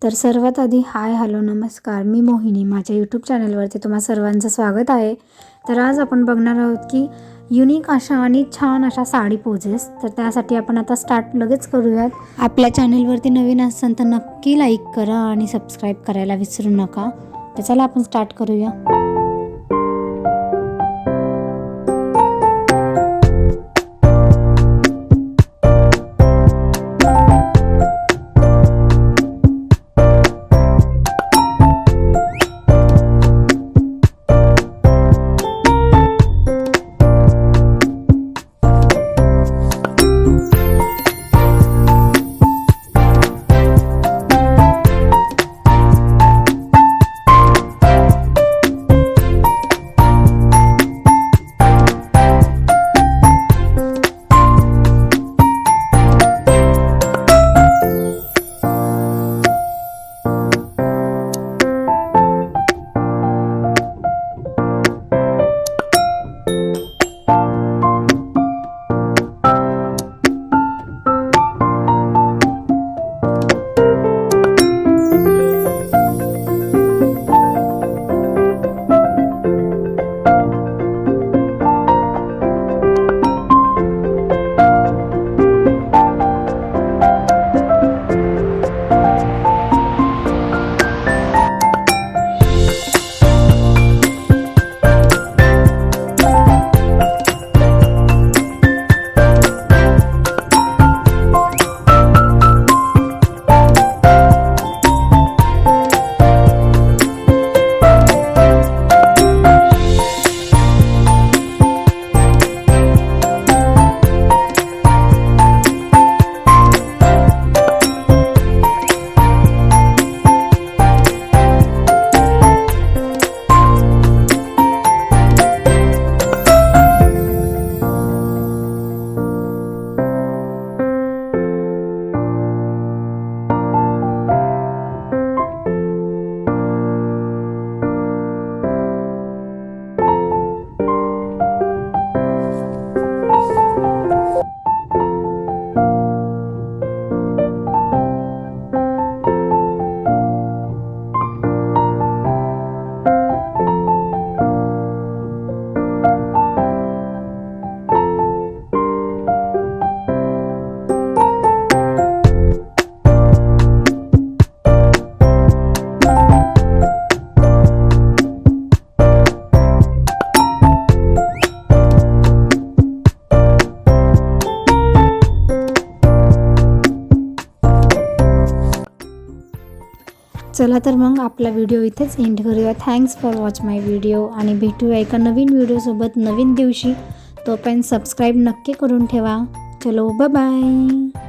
तर सर्वात आधी हाय हॅलो नमस्कार, मी मोहिनी. माझ्या यूट्यूब चॅनलवरती तुम्हा सर्वांचं स्वागत आहे. तर आज आपण बघणार आहोत की युनिक अशा आणि छान अशा साडी पोजेस. तर त्यासाठी आपण आता स्टार्ट लगेच करूयात. आपल्या चॅनलवरती नवीन असाल तर नक्की लाईक करा आणि सबस्क्राईब करायला विसरू नका. तर चला आपण स्टार्ट करूया. चला तर मग आपला व्हिडिओ इथेच एंड करूया. Thanks for watch my video आणि भेटूया एका नवीन व्हिडिओसोबत नवीन दिवशी. तोपर्यंत सबस्क्राईब नक्की करून ठेवा. चलो बाय बाय.